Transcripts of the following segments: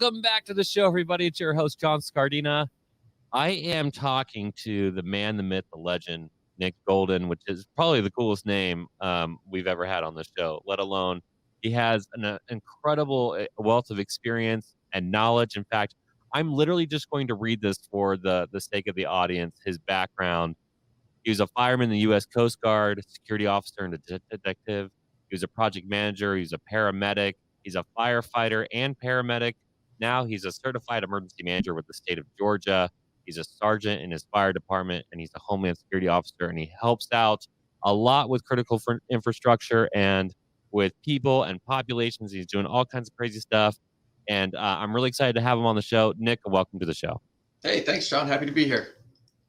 Welcome back to the show, everybody. It's your host, John Scardina. I am talking to the man, the myth, the legend, Nick Golden, which is probably the coolest name we've ever had on the show, let alone he has an incredible wealth of experience and knowledge. In fact, I'm literally just going to read this for the sake of the audience, his background. He was a fireman in the U.S. Coast Guard, security officer, and a detective. He was a project manager. He was a paramedic. He's a firefighter and paramedic. Now he's a certified emergency manager with the state of Georgia. He's a sergeant in his fire department, and he's a Homeland Security Officer, and he helps out a lot with critical infrastructure and with people and populations. He's doing all kinds of crazy stuff, and I'm really excited to have him on the show. Nick, welcome to the show. Hey, thanks, John. Happy to be here.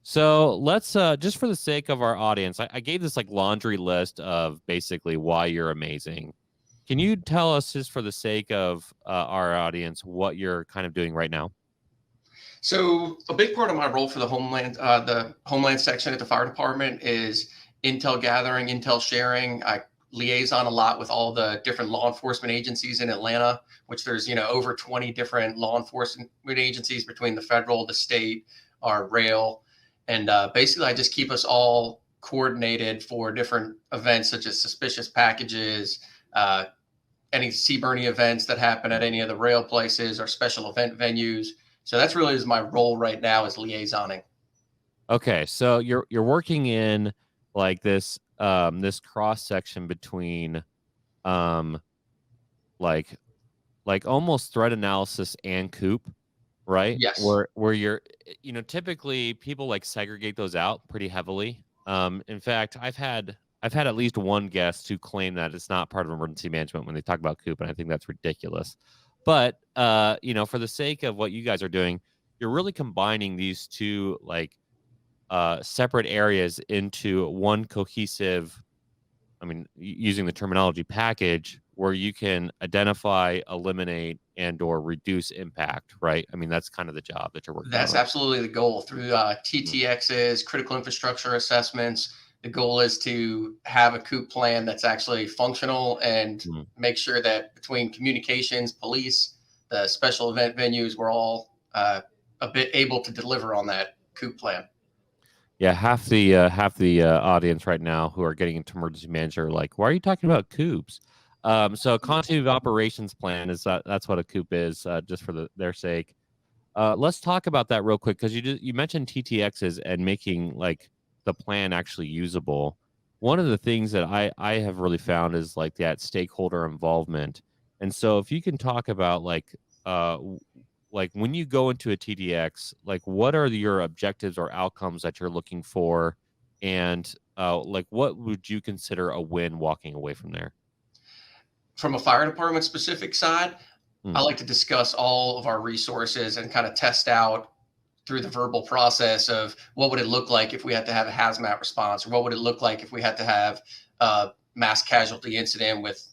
So let's, just for the sake of our audience, I gave this like laundry list of basically why you're amazing. Can you tell us, just for the sake of our audience, what you're kind of doing right now? So a big part of my role for the Homeland section at the fire department is intel gathering, intel sharing. I liaison a lot with all the different law enforcement agencies in Atlanta, which there's, over 20 different law enforcement agencies between the federal, the state, our rail. And basically, I just keep us all coordinated for different events, such as suspicious packages, any CBRNE events that happen at any of the rail places or special event venues. So that's really is my role right now, is liaisoning. Okay, so you're working in like this this cross section between like almost threat analysis and COOP, right? Yes. Where you're, typically people like segregate those out pretty heavily. In fact, I've had at least one guest who claimed that it's not part of emergency management when they talk about COOP, and I think that's ridiculous. But for the sake of what you guys are doing, you're really combining these two separate areas into one cohesive, using the terminology, package, where you can identify, eliminate, and or reduce impact, right? That's kind of the job that you're working on. That's absolutely the goal through TTXs, critical infrastructure assessments. The goal is to have a COOP plan that's actually functional and make sure that between communications, police, the special event venues, we're all a bit able to deliver on that COOP plan. Yeah, half the audience right now who are getting into emergency manager are like, why are you talking about COOPs? So continuity of operations plan is that's what a COOP is, just for their sake. Let's talk about that real quick, because you mentioned TTXs and making like the plan actually usable. One of the things that I have really found is like that stakeholder involvement. And so if you can talk about like when you go into a TTX, like what are your objectives or outcomes that you're looking for, and what would you consider a win walking away from there? From a fire department specific side, I like to discuss all of our resources and kind of test out through the verbal process of what would it look like if we had to have a hazmat response, or what would it look like if we had to have a mass casualty incident with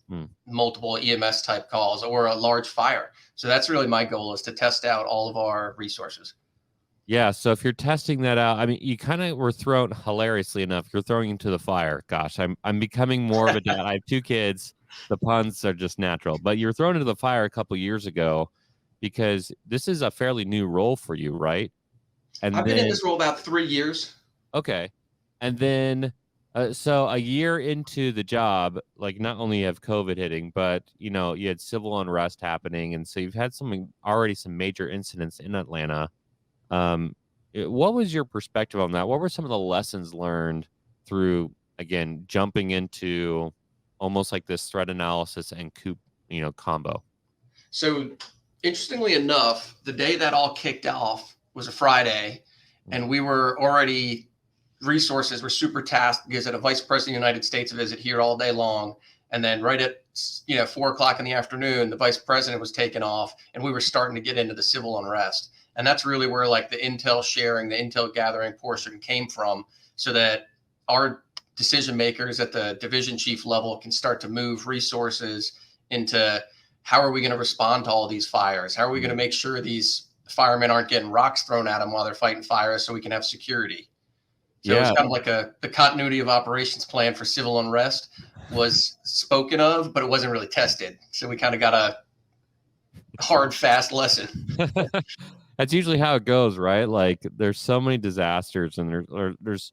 multiple EMS type calls or a large fire. So that's really my goal, is to test out all of our resources. Yeah, so if you're testing that out, you kind of were thrown, hilariously enough, you're throwing into the fire. Gosh, I'm becoming more of a dad. I have two kids. The puns are just natural. But you were thrown into the fire a couple years ago because this is a fairly new role for you, right? And I've been in this role about 3 years. Okay. And then, so a year into the job, like not only have COVID hitting, but, you had civil unrest happening. And so you've had some major incidents in Atlanta. What was your perspective on that? What were some of the lessons learned through, again, jumping into almost like this threat analysis and COOP, combo? So interestingly enough, the day that all kicked off was a Friday, and we were already, resources were super tasked because at a vice president of the United States visit here all day long. And then right at 4:00 in the afternoon, the vice president was taken off, and we were starting to get into the civil unrest. And that's really where like the intel sharing, the intel gathering portion came from, so that our decision makers at the division chief level can start to move resources into how are we going to respond to all these fires? How are we going to make sure these firemen aren't getting rocks thrown at them while they're fighting fires, so we can have security? So it's kind of like the continuity of operations plan for civil unrest was spoken of, but it wasn't really tested. So we kind of got to hard, fast lesson. That's usually how it goes, right? Like there's so many disasters and there's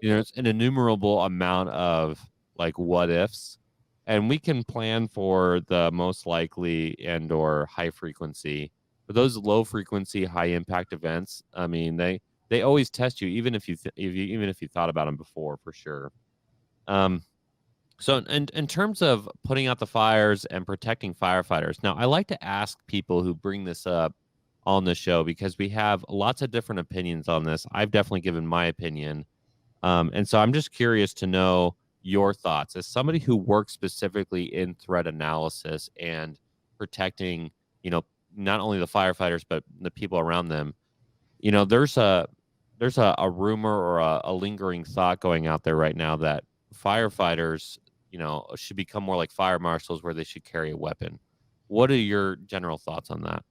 it's an innumerable amount of like what ifs, and we can plan for the most likely and or high frequency. But those low frequency, high impact events, I mean, they always test you, even even if you thought about them before, for sure. Um, so in terms of putting out the fires and protecting firefighters, now I like to ask people who bring this up on the show because we have lots of different opinions on this. I've definitely given my opinion. And so I'm just curious to know your thoughts as somebody who works specifically in threat analysis and protecting, not only the firefighters, but the people around them. There's a rumor or a lingering thought going out there right now that firefighters, should become more like fire marshals where they should carry a weapon. What are your general thoughts on that?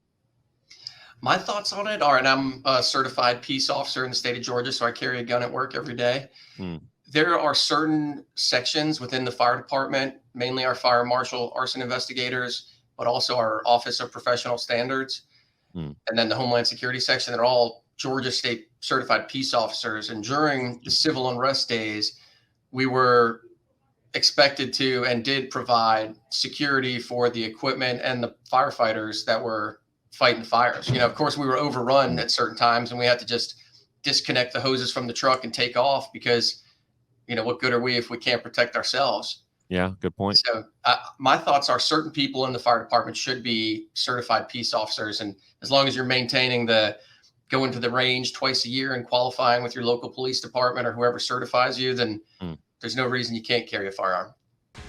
My thoughts on it are, and I'm a certified peace officer in the state of Georgia, so I carry a gun at work every day. Hmm. There are certain sections within the fire department, mainly our fire marshal, arson investigators, but also our Office of Professional Standards, Hmm. and then the Homeland Security section. They're all Georgia State certified peace officers. And during the civil unrest days, we were expected to and did provide security for the equipment and the firefighters that were fighting fires. Of course, we were overrun at certain times and we had to just disconnect the hoses from the truck and take off because, what good are we if we can't protect ourselves? Yeah, good point. So my thoughts are certain people in the fire department should be certified peace officers. And as long as you're maintaining going to the range twice a year and qualifying with your local police department or whoever certifies you, then there's no reason you can't carry a firearm.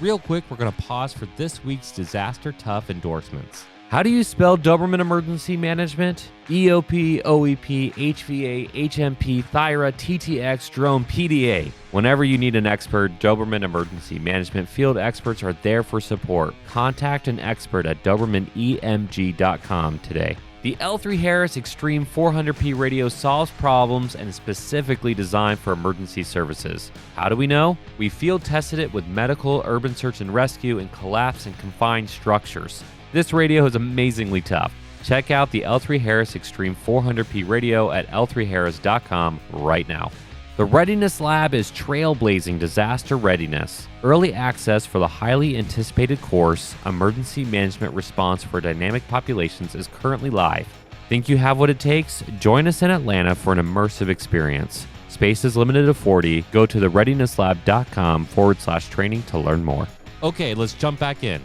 Real quick, we're going to pause for this week's Disaster Tough endorsements. How do you spell Doberman Emergency Management? EOP, OEP, HVA, HMP, Thyra, TTX, Drone, PDA. Whenever you need an expert, Doberman Emergency Management field experts are there for support. Contact an expert at DobermanEMG.com today. The L3 Harris Extreme 400p radio solves problems and is specifically designed for emergency services. How do we know? We field tested it with medical, urban search and rescue, and collapse and confined structures. This radio is amazingly tough. Check out the L3 Harris Extreme 400p radio at L3Harris.com right now. The Readiness Lab is trailblazing disaster readiness. Early access for the highly anticipated course, Emergency Management Response for Dynamic Populations, is currently live. Think you have what it takes? Join us in Atlanta for an immersive experience. Space is limited to 40. Go to thereadinesslab.com/training to learn more. Okay, let's jump back in.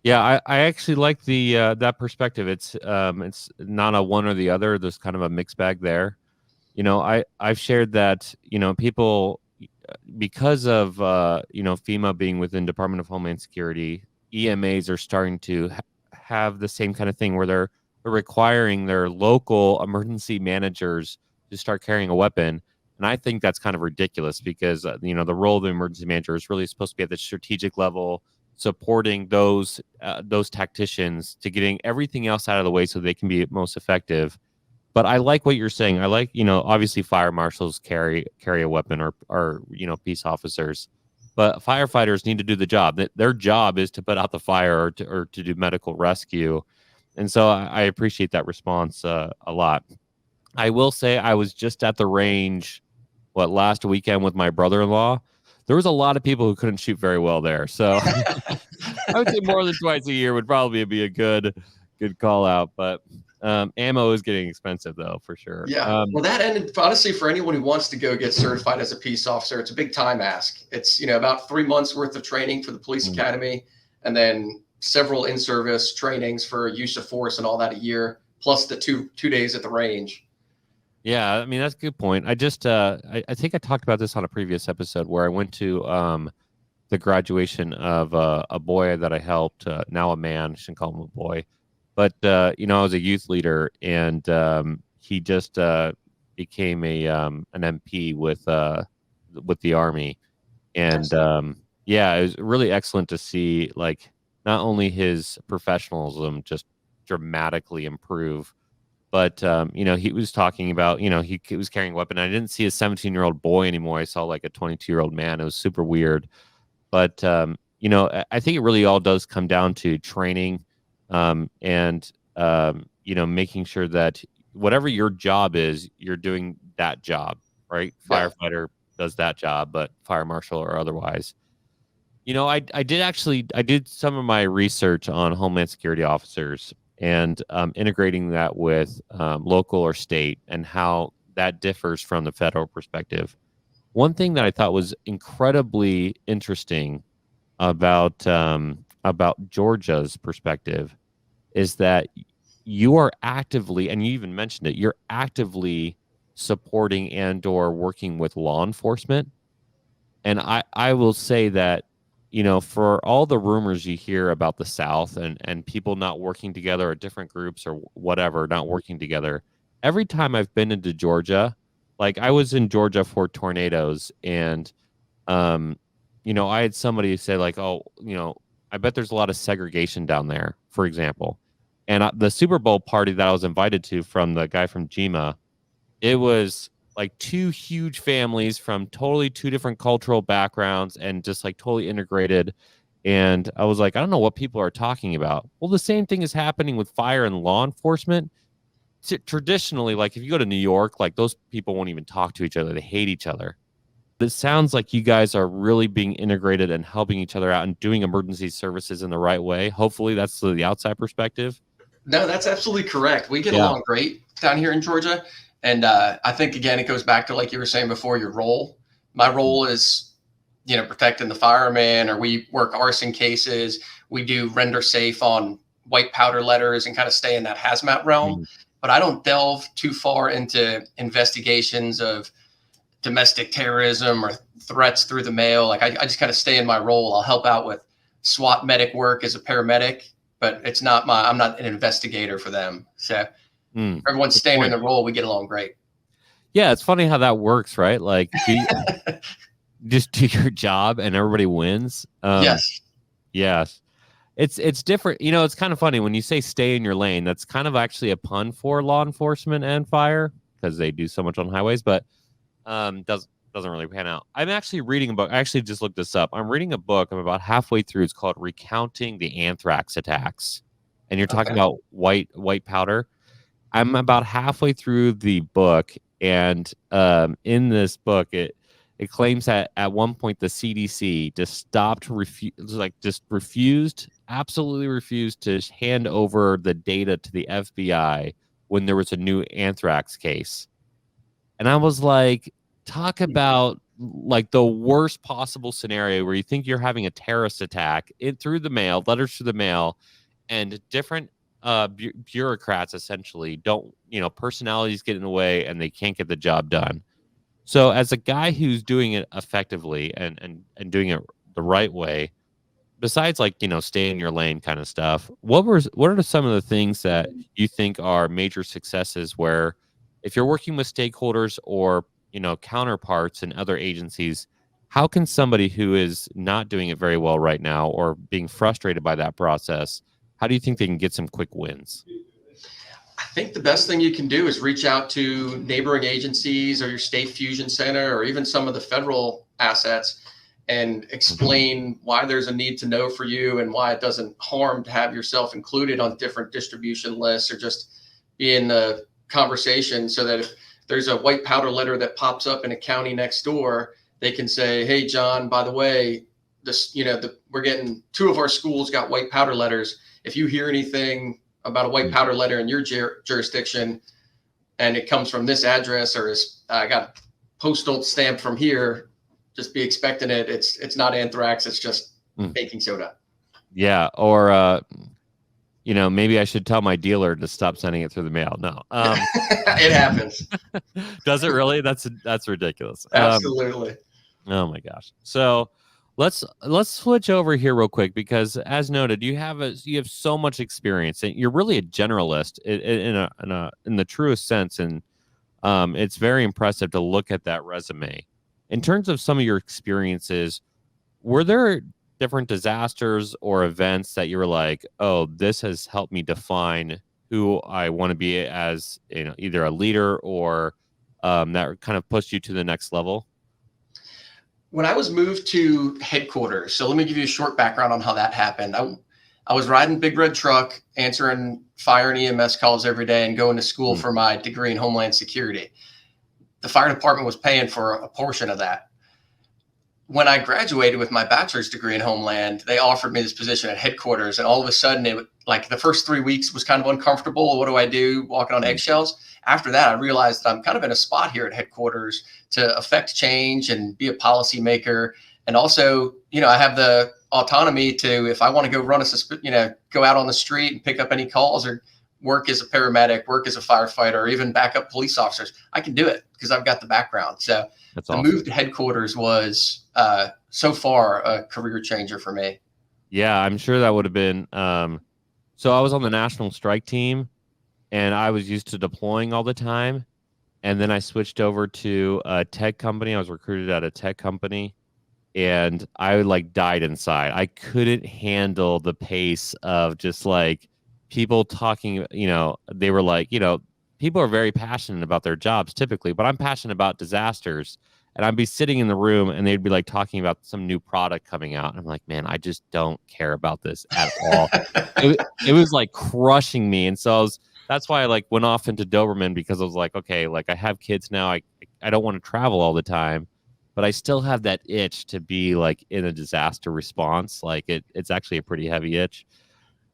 Yeah, I actually like the that perspective. It's not a one or the other. There's kind of a mixed bag there. I've shared that, people, because of, FEMA being within Department of Homeland Security, EMAs are starting to have the same kind of thing where they're requiring their local emergency managers to start carrying a weapon. And I think that's kind of ridiculous because, the role of the emergency manager is really supposed to be at the strategic level, supporting those tacticians to getting everything else out of the way so they can be most effective. But I like what you're saying. I like, obviously fire marshals carry a weapon or peace officers, but firefighters need to do the job. Their job is to put out the fire or to do medical rescue. And so I appreciate that response a lot. I will say I was just at the range, last weekend with my brother-in-law. There was a lot of people who couldn't shoot very well there. So I would say more than twice a year would probably be a good call out. But ammo is getting expensive, though, for sure. Yeah. Well, that ended, honestly, for anyone who wants to go get certified as a peace officer, it's a big time ask. It's, about 3 months worth of training for the police academy, and then several in-service trainings for use of force and all that a year, plus the two days at the range. Yeah, I mean, that's a good point. I just, I think I talked about this on a previous episode where I went to the graduation of a boy that I helped, now a man, I shouldn't call him a boy. But, I was a youth leader, and he just became an MP with the Army. And, yeah, it was really excellent to see, not only his professionalism just dramatically improve, but, he was talking about, he was carrying a weapon. I didn't see a 17-year-old boy anymore. I saw a 22-year-old man. It was super weird. But, I think it really all does come down to training. And making sure that whatever your job is, you're doing that job, right? Yeah. Firefighter does that job, but fire marshal or otherwise. I did some of my research on Homeland Security officers and integrating that with local or state and how that differs from the federal perspective. One thing that I thought was incredibly interesting about Georgia's perspective is that you are actively, and you even mentioned it, you're actively supporting and or working with law enforcement. And I will say that, for all the rumors you hear about the South and people not working together or different groups or whatever, not working together, every time I've been into Georgia, like I was in Georgia for tornadoes and, I had somebody say like, oh, I bet there's a lot of segregation down there, for example. And the Super Bowl party that I was invited to from the guy from GMA, it was like two huge families from totally two different cultural backgrounds and just like totally integrated. And I was like, I don't know what people are talking about. Well, the same thing is happening with fire and law enforcement. Traditionally, like if you go to New York, like those people won't even talk to each other. They hate each other. It sounds like you guys are really being integrated and helping each other out and doing emergency services in the right way. Hopefully that's the outside perspective. No, that's absolutely correct. We get Yeah. along great down here in Georgia. And I think, again, it goes back to, like you were saying before, your role. My role is, protecting the fireman, or we work arson cases. We do render safe on white powder letters and kind of stay in that hazmat realm. Mhm. But I don't delve too far into investigations of domestic terrorism or threats through the mail. Like I just kind of stay in my role. I'll help out with SWAT medic work as a paramedic, but I'm not an investigator for them. So everyone's Good staying in point. their role. We get along great. Yeah, it's funny how that works, right? Like just do your job and everybody wins. Yes. Yes. It's different. It's kind of funny when you say stay in your lane. That's kind of actually a pun for law enforcement and fire because they do so much on highways, but doesn't really pan out. I'm actually reading a book. I actually just looked this up. I'm reading a book. I'm about halfway through. It's called Recounting the Anthrax Attacks. And you're talking Okay. about white powder. I'm about halfway through the book, and in this book, it claims that at one point the CDC just absolutely refused to hand over the data to the FBI when there was a new anthrax case. And I was like, talk about like the worst possible scenario where you think you're having a terrorist attack through the mail, letters through the mail, and different bureaucrats essentially don't, personalities get in the way and they can't get the job done. So as a guy who's doing it effectively and doing it the right way, besides like, stay in your lane kind of stuff, what are some of the things that you think are major successes where if you're working with stakeholders or, counterparts in other agencies, how can somebody who is not doing it very well right now or being frustrated by that process, how do you think they can get some quick wins? I think the best thing you can do is reach out to neighboring agencies or your state fusion center or even some of the federal assets and explain why there's a need to know for you and why it doesn't harm to have yourself included on different distribution lists or just be in the conversation so that if there's a white powder letter that pops up in a county next door, they can say, hey, John, by the way, we're getting 2 of our schools got white powder letters. If you hear anything about a white powder letter in your jurisdiction and it comes from this address or I got postal stamp from here, just be expecting it. It's not anthrax. It's just baking soda. Yeah. Or, maybe I should tell my dealer to stop sending it through the mail. No. It happens. Does it really? That's ridiculous. Absolutely. Oh my gosh. So let's switch over here real quick because as noted, you have so much experience and you're really a generalist in the truest sense. And it's very impressive to look at that resume. In terms of some of your experiences, were there different disasters or events that you were like, oh, this has helped me define who I want to be as, either a leader or that kind of pushed you to the next level? When I was moved to headquarters, so let me give you a short background on how that happened. I was riding big red truck, answering fire and EMS calls every day and going to school for my degree in Homeland Security. The fire department was paying for a portion of that. When I graduated with my bachelor's degree in Homeland, they offered me this position at headquarters. And all of a sudden, it like the first 3 weeks was kind of uncomfortable. What do I do? Walking on eggshells. After that, I realized I'm kind of in a spot here at headquarters to affect change and be a policymaker. And also, I have the autonomy to, if I want to go run go out on the street and pick up any calls or work as a paramedic, work as a firefighter, or even backup police officers, I can do it because I've got the background. So That's the awesome. move to headquarters was so far a career changer for me. Yeah, I'm sure that would have been. So I was on the national strike team, and I was used to deploying all the time. And then I switched over to a tech company. I was recruited at a tech company, and I died inside. I couldn't handle the pace of just people talking. They were people are very passionate about their jobs typically, but I'm passionate about disasters. And I'd be sitting in the room and they'd be talking about some new product coming out. And I'm like, man, I just don't care about this at all. It was crushing me. And so that's why I went off into Doberman, because I was like, okay, I have kids now. I don't want to travel all the time, but I still have that itch to be in a disaster response. It's actually a pretty heavy itch.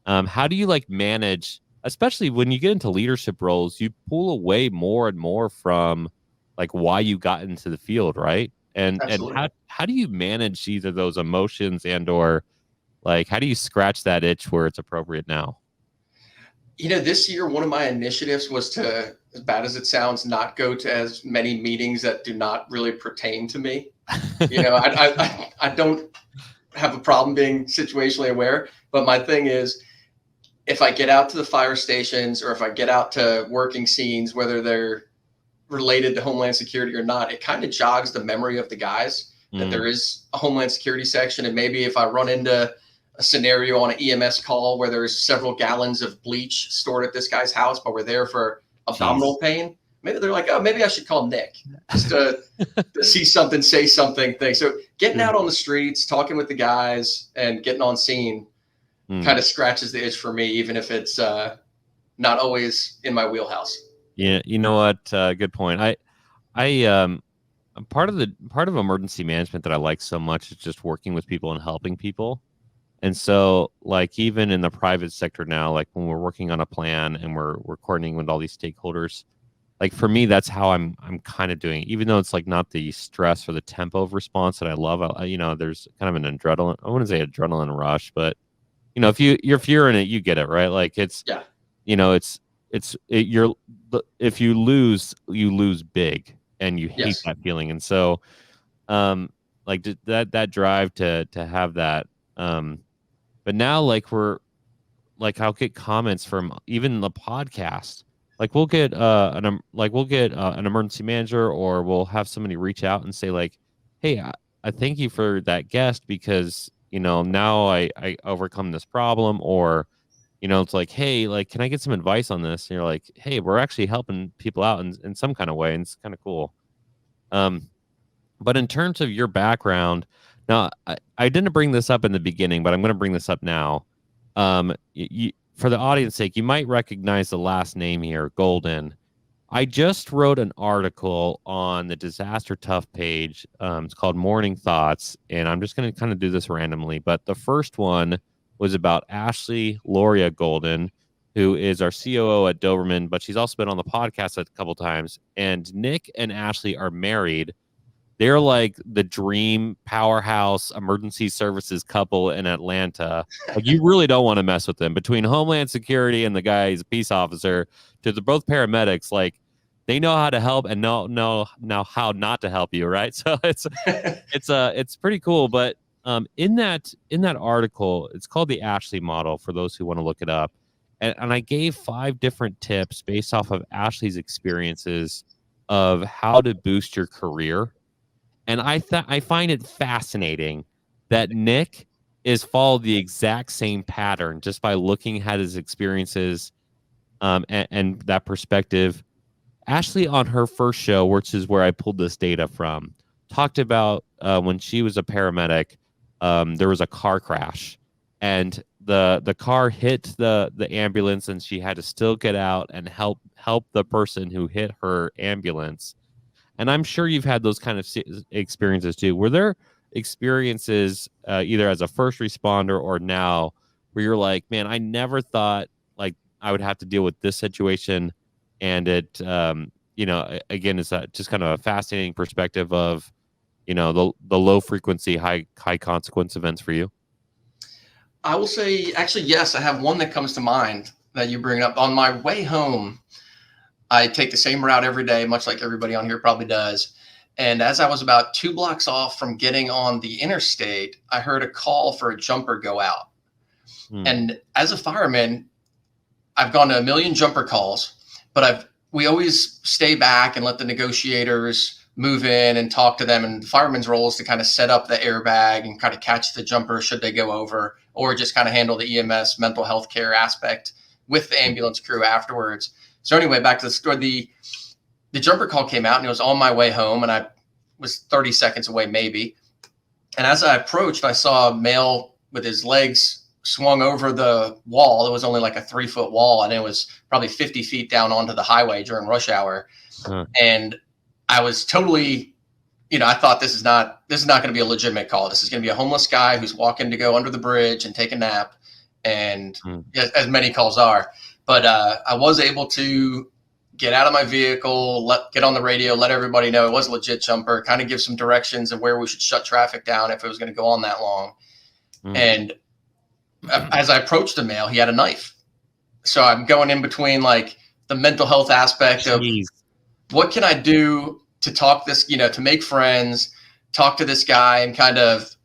How do you manage, especially when you get into leadership roles, you pull away more and more from why you got into the field, right? And how do you manage either those emotions or how do you scratch that itch where it's appropriate now? This year, one of my initiatives was to, as bad as it sounds, not go to as many meetings that do not really pertain to me. I don't have a problem being situationally aware, but my thing is, if I get out to the fire stations or if I get out to working scenes, whether they're related to Homeland Security or not, it kind of jogs the memory of the guys that there is a Homeland Security section. And maybe if I run into a scenario on an EMS call where there's several gallons of bleach stored at this guy's house, but we're there for abdominal pain, maybe they're like, oh, maybe I should call Nick just to see something, say something thing. So getting out on the streets, talking with the guys and getting on scene kind of scratches the itch for me, even if it's not always in my wheelhouse. Yeah, you know what? Good point. Part of emergency management that I like so much is just working with people and helping people. And so, even in the private sector now, when we're working on a plan and we're coordinating with all these stakeholders, for me, that's how I'm kind of doing it. Even though it's not the stress or the tempo of response that I love. There's kind of an adrenaline. I wouldn't say adrenaline rush, but if you're in it, you get it, right? If you lose big, and you hate that feeling. And so, that drive to have that. But now, I'll get comments from even the podcast. We'll get an emergency manager, or we'll have somebody reach out and say hey, I thank you for that guest, because now I overcome this problem, or it's hey, can I get some advice on this? And you're hey, we're actually helping people out in some kind of way, and it's kind of cool. But in terms of your background, now I didn't bring this up in the beginning, but I'm going to bring this up now. For the audience sake, you might recognize the last name here, Golden. I just wrote an article on the Disaster Tough page. It's called Morning Thoughts, and I'm just going to kind of do this randomly. But the first one was about Ashley Loria Golden, who is our COO at Doberman, but she's also been on the podcast a couple times. And Nick and Ashley are married. They're the dream powerhouse emergency services couple in Atlanta. You really don't want to mess with them. Between Homeland Security and the guy's a peace officer, they're both paramedics. They know how to help and know how not to help you, right? So it's pretty cool. But in that article, it's called the Ashley model for those who want to look it up. And I gave 5 different tips based off of Ashley's experiences of how to boost your career. And I find it fascinating that Nick is followed the exact same pattern just by looking at his experiences and that perspective. Ashley, on her first show, which is where I pulled this data from, talked about when she was a paramedic, there was a car crash, and the car hit the ambulance, and she had to still get out and help the person who hit her ambulance. And I'm sure you've had those kind of experiences too. Were there experiences either as a first responder or now where you're like, man, I never thought like I would have to deal with this situation, and it again, it's just kind of a fascinating perspective of the low frequency high consequence events for you? I will say, actually, yes, I have one that comes to mind that you bring up. On my way home, I take the same route every day, much like everybody on here probably does. And as I was about 2 blocks off from getting on the interstate, I heard a call for a jumper go out. And as a fireman, I've gone to a million jumper calls, but we always stay back and let the negotiators move in and talk to them. And the fireman's role is to kind of set up the airbag and kind of catch the jumper should they go over, or just kind of handle the EMS mental health care aspect with the ambulance crew afterwards. So anyway, back to the story. The jumper call came out, and it was on my way home, and I was 30 seconds away maybe. And as I approached, I saw a male with his legs swung over the wall. It was only like a 3-foot wall, and it was probably 50 feet down onto the highway during rush hour. And I was totally, I thought this is not going to be a legitimate call. This is going to be a homeless guy who's walking to go under the bridge and take a nap, and as many calls are. But I was able to get out of my vehicle, get on the radio, let everybody know it was a legit jumper, kind of give some directions of where we should shut traffic down if it was going to go on that long. And as I approached the male, he had a knife. So I'm going in between like the mental health aspect of what can I do to talk this, to make friends, talk to this guy and kind of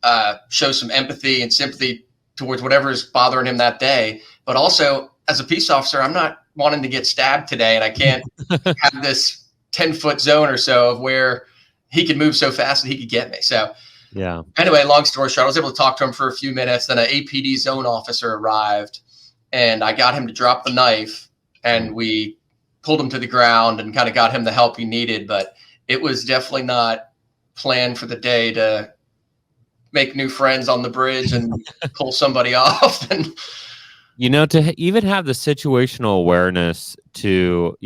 show some empathy and sympathy towards whatever is bothering him that day. But also as a peace officer, I'm not wanting to get stabbed today, and I can't have this 10-foot zone or so of where he could move so fast that he could get me. So yeah. Anyway, long story short, I was able to talk to him for a few minutes. Then an APD zone officer arrived, and I got him to drop the knife, and we pulled him to the ground and kind of got him the help he needed. But it was definitely not planned for the day to make new friends on the bridge and pull somebody off. And to even have the situational awareness to,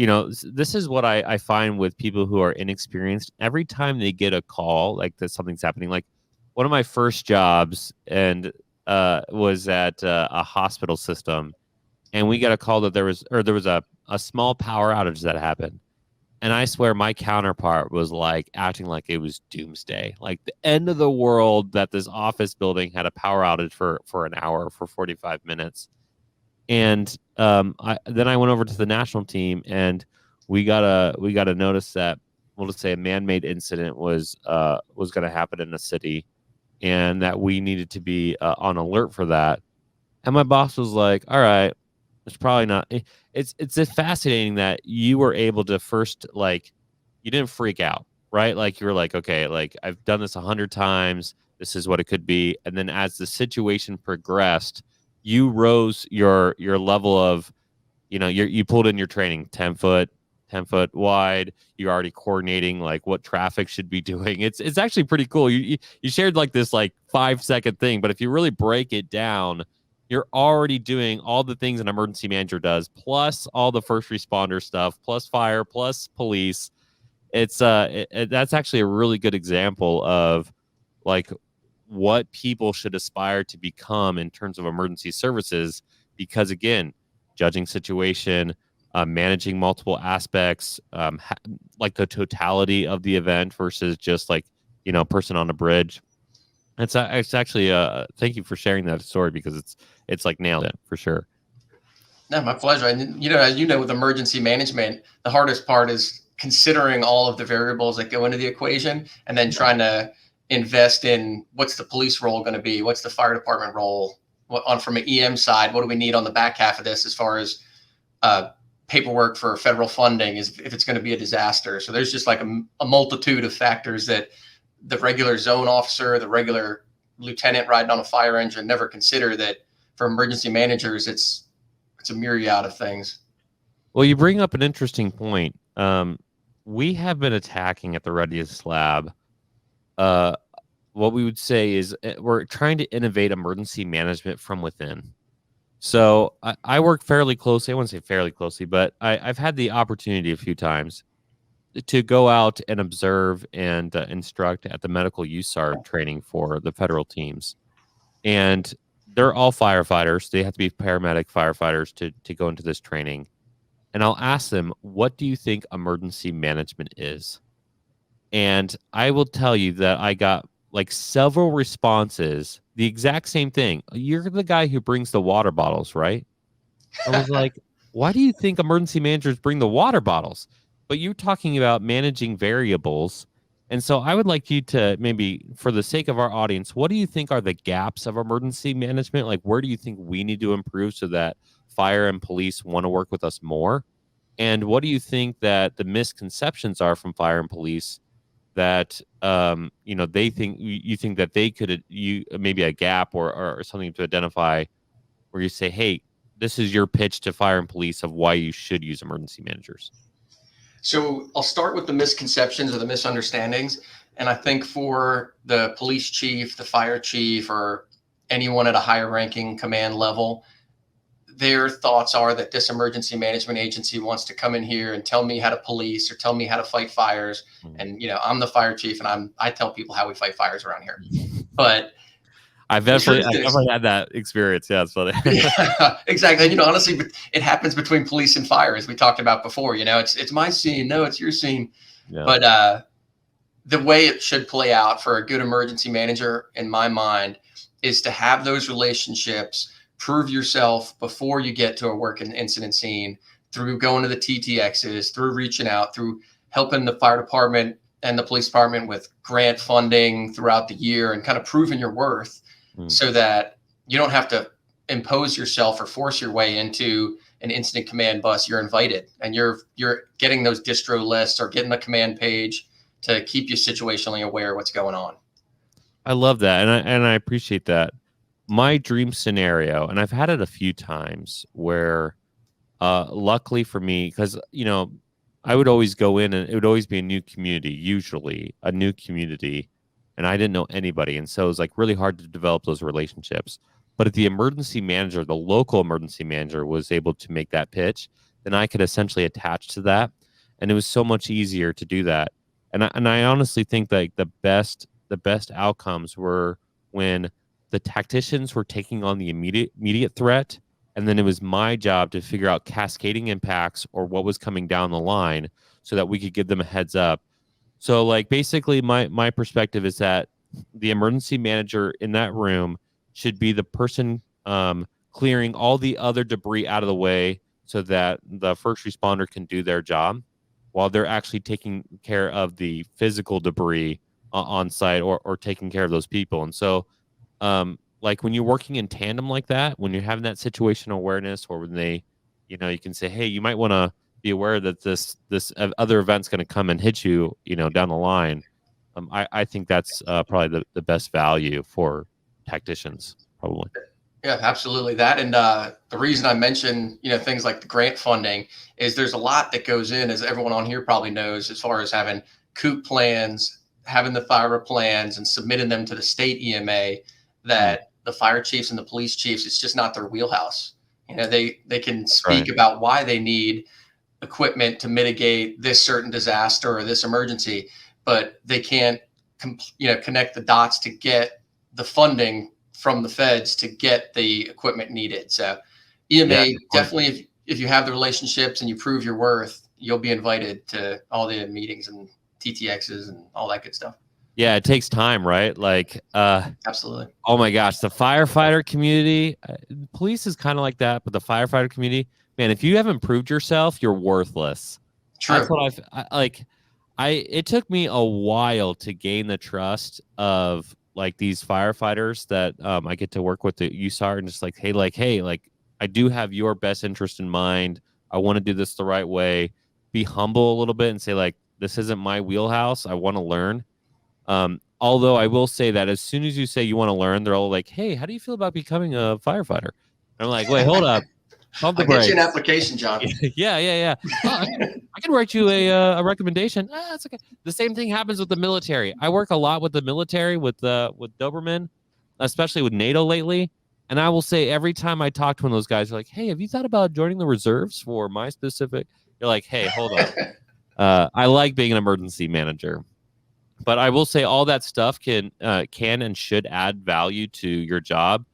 this is what I find with people who are inexperienced. Every time they get a call like that something's happening, like one of my first jobs was at a hospital system, and we got a call that there was a small power outage that happened. And I swear my counterpart was like acting like it was doomsday, like the end of the world, that this office building had a power outage for an hour, for 45 minutes. And then I went over to the national team, and we got a notice that, we'll just say, a man-made incident was going to happen in the city, and that we needed to be on alert for that. And my boss was like, "All right, it's probably not." It's fascinating that you were able to first, like, you didn't freak out, right? Like you were like, "Okay, like I've done this 100 times. This is what it could be." And then as the situation progressed, you rose your level of, you pulled in your training 10 foot wide. You're already coordinating like what traffic should be doing. It's actually pretty cool. You shared like this like 5-second thing, but if you really break it down, you're already doing all the things an emergency manager does, plus all the first responder stuff, plus fire, plus police. It's that's actually a really good example of like what people should aspire to become in terms of emergency services, because again, judging situation, managing multiple aspects, like the totality of the event versus just like, person on a bridge. It's actually thank you for sharing that story, because it's like nailed it for sure. No, my pleasure. And as you know, with emergency management, the hardest part is considering all of the variables that go into the equation, and then trying to invest in what's the police role going to be, what's the fire department role, from an EM side, what do we need on the back half of this as far as paperwork for federal funding, is if it's going to be a disaster. So there's just like a multitude of factors that the regular zone officer, the regular lieutenant riding on a fire engine never consider, that for emergency managers, it's a myriad of things. Well, you bring up an interesting point. We have been attacking at the Readiness Lab. What we would say is we're trying to innovate emergency management from within. So I work fairly closely. I wouldn't say fairly closely, but I've had the opportunity a few times to go out and observe and instruct at the medical USAR training for the federal teams. And they're all firefighters. They have to be paramedic firefighters to go into this training. And I'll ask them, what do you think emergency management is? And I will tell you that I got like several responses, the exact same thing. You're the guy who brings the water bottles, right? I was like, why do you think emergency managers bring the water bottles? But you're talking about managing variables. And so I would like you to maybe, for the sake of our audience, what do you think are the gaps of emergency management? Like, where do you think we need to improve so that fire and police want to work with us more? And what do you think that the misconceptions are from fire and police that they think you think that they could you maybe a gap or something to identify where you say, hey, this is your pitch to fire and police of why you should use emergency managers? So I'll start with the misconceptions or the misunderstandings. And I think for the police chief, the fire chief, or anyone at a higher ranking command level, their thoughts are that this emergency management agency wants to come in here and tell me how to police or tell me how to fight fires. And, I'm the fire chief and I tell people how we fight fires around here. But I've definitely had that experience. Yeah, it's funny. Yeah, exactly. And, honestly, it happens between police and fire, as we talked about before. It's my scene. No, it's your scene. Yeah. But the way it should play out for a good emergency manager, in my mind, is to have those relationships, prove yourself before you get to a work and incident scene, through going to the TTXs, through reaching out, through helping the fire department and the police department with grant funding throughout the year, and kind of proving your worth. So that you don't have to impose yourself or force your way into an incident command bus. You're invited, and you're getting those distro lists or getting the command page to keep you situationally aware of what's going on. I love that, and I appreciate that. My dream scenario, and I've had it a few times where, luckily for me, because I would always go in, and it would always be a new community, usually a new community. And I didn't know anybody. And so it was like really hard to develop those relationships. But if the emergency manager, the local emergency manager, was able to make that pitch, then I could essentially attach to that. And it was so much easier to do that. And I honestly think like the best outcomes were when the tacticians were taking on the immediate threat. And then it was my job to figure out cascading impacts or what was coming down the line so that we could give them a heads up. So like basically my perspective is that the emergency manager in that room should be the person clearing all the other debris out of the way so that the first responder can do their job while they're actually taking care of the physical debris on site or taking care of those people. And so like when you're working in tandem like that, when you're having that situational awareness, or when they, you can say, hey, you might want to be aware that this other event's going to come and hit you, down the line. I think that's probably the best value for tacticians, probably. Yeah, absolutely. That, and the reason I mention things like the grant funding is there's a lot that goes in, as everyone on here probably knows, as far as having COOP plans, having the fire plans, and submitting them to the state EMA. That the fire chiefs and the police chiefs, it's just not their wheelhouse. They can speak about why they need equipment to mitigate this certain disaster or this emergency, but they can't connect the dots to get the funding from the feds to get the equipment needed. So EMA, definitely, if you have the relationships and you prove your worth, you'll be invited to all the meetings and TTXs and all that good stuff. Yeah, it takes time, right? Like, absolutely. Oh my gosh, the firefighter community, police is kind of like that, but the firefighter community, man, if you haven't proved yourself, you're worthless. True. That's what it took me a while to gain the trust of like these firefighters that I get to work with at USAR, and just like, hey, I do have your best interest in mind. I want to do this the right way. Be humble a little bit and say like, this isn't my wheelhouse. I want to learn. Although I will say that as soon as you say you want to learn, they're all like, hey, how do you feel about becoming a firefighter? And I'm like, wait, hold up. Pump the brakes. I'll get you an application, John. Yeah. Oh, I can write you a recommendation. That's okay. The same thing happens with the military. I work a lot with the military, with Doberman, especially with NATO lately. And I will say every time I talk to one of those guys, they're like, hey, have you thought about joining the reserves for my specific? You're like, hey, hold up. I like being an emergency manager. But I will say all that stuff can and should add value to your job.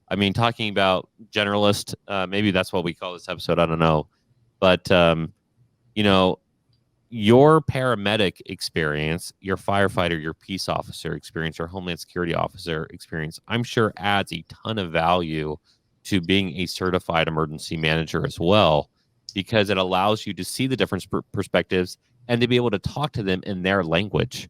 I mean, talking about generalist, maybe that's what we call this episode. I don't know. But, you know, your paramedic experience, your firefighter, your peace officer experience, your Homeland Security Officer experience, I'm sure adds a ton of value to being a certified emergency manager as well, because it allows you to see the different perspectives and to be able to talk to them in their language.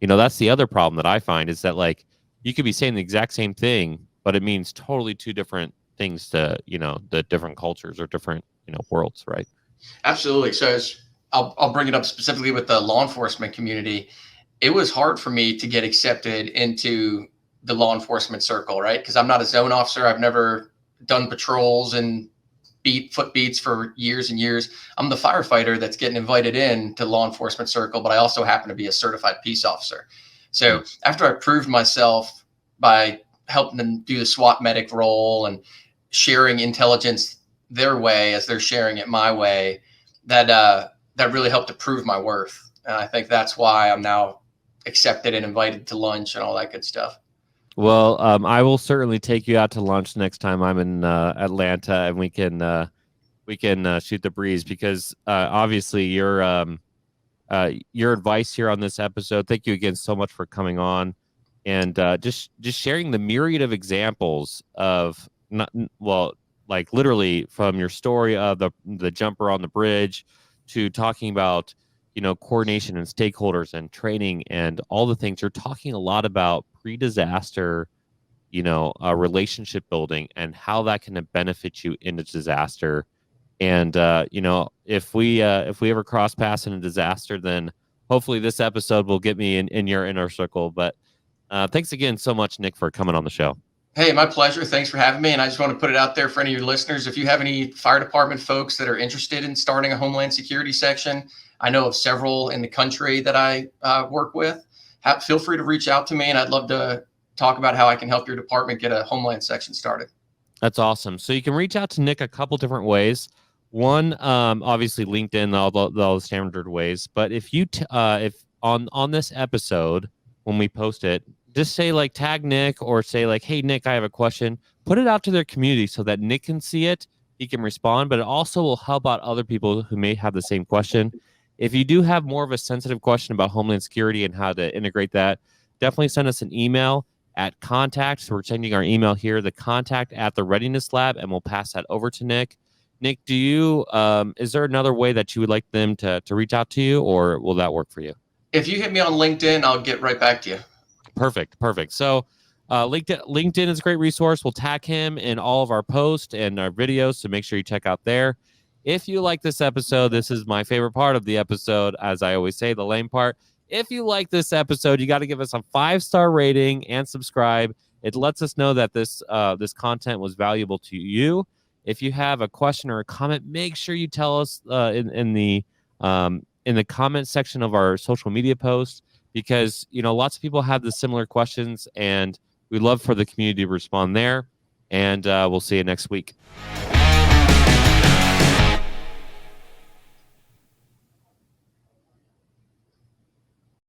That's the other problem that I find is that, like, you could be saying the exact same thing, but it means totally two different things to, the different cultures or different, worlds, right? Absolutely. So I'll bring it up specifically with the law enforcement community. It was hard for me to get accepted into the law enforcement circle, right? Because I'm not a zone officer. I've never done patrols and foot beats for years and years. I'm the firefighter that's getting invited in to law enforcement circle, but I also happen to be a certified peace officer. So after I proved myself by helping them do the SWAT medic role and sharing intelligence their way as they're sharing it my way, that really helped to prove my worth. And I think that's why I'm now accepted and invited to lunch and all that good stuff. Well, I will certainly take you out to lunch next time I'm in Atlanta, and we can shoot the breeze, because obviously your advice here on this episode. Thank you again so much for coming on, and just sharing the myriad of examples of like literally from your story of the jumper on the bridge to talking about coordination and stakeholders and training and all the things. You're talking a lot about pre-disaster, relationship building and how that can benefit you in a disaster. And if we ever cross paths in a disaster, then hopefully this episode will get me in your inner circle. But thanks again so much, Nick, for coming on the show. Hey, my pleasure. Thanks for having me. And I just want to put it out there for any of your listeners. If you have any fire department folks that are interested in starting a Homeland Security section, I know of several in the country that I work with. Feel free to reach out to me, and I'd love to talk about how I can help your department get a Homeland section started. That's awesome. So you can reach out to Nick a couple different ways. One, obviously LinkedIn, all the standard ways. But if you if on this episode when we post it, just say like tag Nick or say like, hey Nick, I have a question. Put it out to their community so that Nick can see it. He can respond, but it also will help out other people who may have the same question. If you do have more of a sensitive question about Homeland Security and how to integrate that, definitely send us an email at contact. So we're sending our email here, the contact at the Readiness Lab, and we'll pass that over to Nick. Nick, do you is there another way that you would like them to reach out to you, or will that work for you? If you hit me on LinkedIn, I'll get right back to you. Perfect. So LinkedIn is a great resource. We'll tag him in all of our posts and our videos, so make sure you check out there. If you like this episode, this is my favorite part of the episode, as I always say, the lame part. If you like this episode, you got to give us a 5-star rating and subscribe. It lets us know that this content was valuable to you. If you have a question or a comment, make sure you tell us in the comment section of our social media posts, because lots of people have the similar questions, and we'd love for the community to respond there. And we'll see you next week.